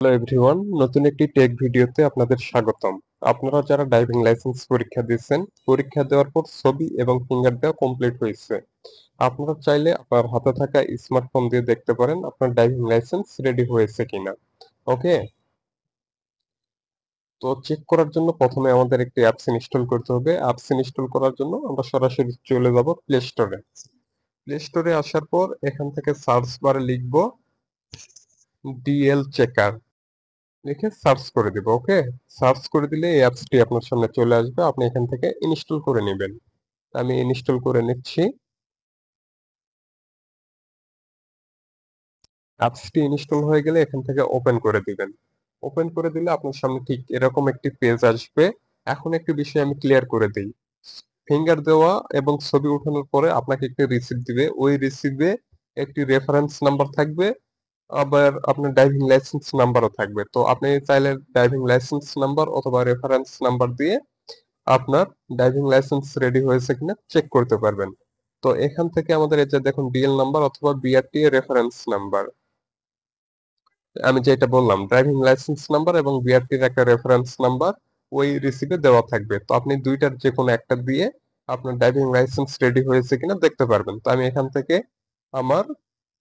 Hello everyone, নতুন একটি take ভিডিওতে আপনাদের স্বাগতম। আপনারা যারা ড্রাইভিং লাইসেন্স পরীক্ষা দিচ্ছেন, পরীক্ষা দেওয়ার পর ছবি এবং ফিঙ্গার দেওয়া কমপ্লিট হয়েছে। আপনারা চাইলে আপনার হাতে থাকা স্মার্টফোন দিয়ে দেখতে পারেন আপনার ড্রাইভিং লাইসেন্স রেডি হয়েছে কিনা। ওকে, তো চেক করার জন্য প্রথমে আমাদের একটি অ্যাপস ইনস্টল করতে হবে। অ্যাপস ইনস্টল করার জন্য আমরা সরাসরি চলে যাব প্লে স্টোরে। প্লে স্টোরে আসার পর এখান থেকে সার্চ বারে লিখব ডিএল চেকার, লিখে সার্চ করে দিব। ওকে, সার্চ করে দিলে এই অ্যাপসটি আপনার সামনে চলে আসবে, আপনি এখান থেকে ইনস্টল করে নেবেন। আমি ইনস্টল করে নিচ্ছি। অ্যাপসটি ইনস্টল হয়ে গেলে এখান থেকে ওপেন করে দিবেন। ওপেন করে দিলে আপনার সামনে ঠিক এরকম একটি পেজ আসবে। এখন একটি বিষয় আমি ক্লিয়ার করে দিই। ফিঙ্গার দেওয়া এবং ছবি ওঠানোর পরে আপনাকে একটি রিসিপ্ট দিবে। ওই রিসিপ্টে একটি রেফারেন্স নাম্বার থাকবে, আবার আপনার ড্রাইভিং লাইসেন্স নাম্বারও থাকবে। তো আপনি চাইলে ড্রাইভিং লাইসেন্স নাম্বার অথবা রেফারেন্স নাম্বার দিয়ে আপনার ড্রাইভিং লাইসেন্স রেডি হয়েছে কিনা চেক করতে পারবেন। তো এখান থেকে আমাদের এই যে দেখুন ডিএল নাম্বার অথবা বিআরটি রেফারেন্স নাম্বার, আমি যেটা বললাম ড্রাইভিং লাইসেন্স নাম্বার এবং বিআরটির একটা রেফারেন্স নাম্বার ওই রিসিপে দেওয়া থাকবে। তো আপনি দুইটার যে কোনো একটা দিয়ে আপনার ড্রাইভিং লাইসেন্স রেডি হয়েছে কিনা দেখতে পারবেন। তো আমি এখান থেকে আমার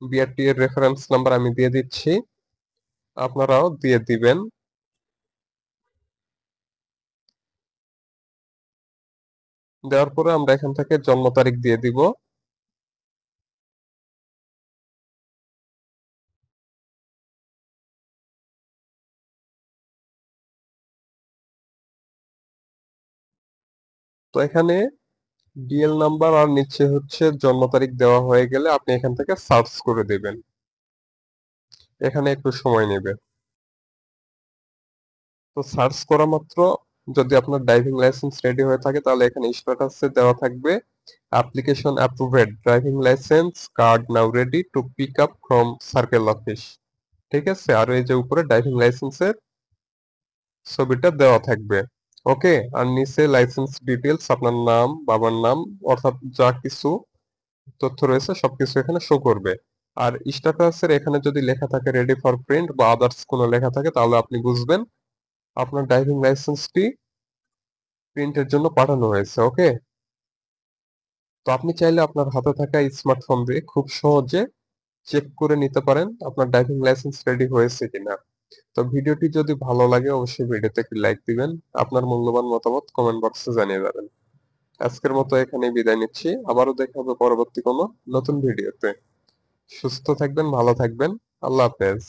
বিআরটি এর রেফারেন্স নাম্বার আমি দিয়ে দিচ্ছি, আপনারাও দিয়ে দিবেন। দেওয়ার পরে আমরা এখান থেকে জন্ম তারিখ দিয়ে দিব। তো এখানে ডিএল নাম্বার আর নিচে হচ্ছে জন্ম তারিখ দেওয়া হয়ে গেলে আপনি এখান থেকে সার্চ করে দিবেন। এখানে একটু সময় নেবে। তো সার্চ করা মাত্র যদি আপনার ড্রাইভিং লাইসেন্স রেডি হয়ে থাকে তাহলে এখানে স্ট্যাটাসে দেওয়া থাকবে application approved, driving licence card now ready to pick up from circle office. ঠিক আছে, আর এই যে উপরে ড্রাইভিং লাইসেন্সের ছবিটা দেওয়া থাকবে। ওকে, আর নিচে লাইসেন্স ডিটেলস, আপনার নাম, বাবার নাম, অর্থাৎ যা কিছু তথ্য রয়েছে সবকিছু এখানে শো করবে। আর স্ট্যাটাসের এখানে যদি লেখা থাকে রেডি ফর প্রিন্ট বা আদার্স কোনো লেখা থাকে তাহলে আপনি বুঝবেন আপনার ড্রাইভিং লাইসেন্সটি প্রিন্টের জন্য পাঠানো হয়েছে। ওকে, তো আপনি চাইলে আপনার হাতে থাকা স্মার্টফোন দিয়ে খুব সহজে চেক করে নিতে পারেন আপনার ড্রাইভিং লাইসেন্স রেডি হয়েছে কিনা। তো ভিডিওটি যদি ভালো লাগে অবশ্যই ভিডিওতে একটি লাইক দিবেন, আপনার মূল্যবান মতামত কমেন্ট বক্সে জানিয়ে যাবেন। আজকের মতো এখানেই বিদায় নিচ্ছি, আবারও দেখা হবে পরবর্তী কোনো নতুন ভিডিওতে। সুস্থ থাকবেন, ভালো থাকবেন, আল্লাহ হাফেজ।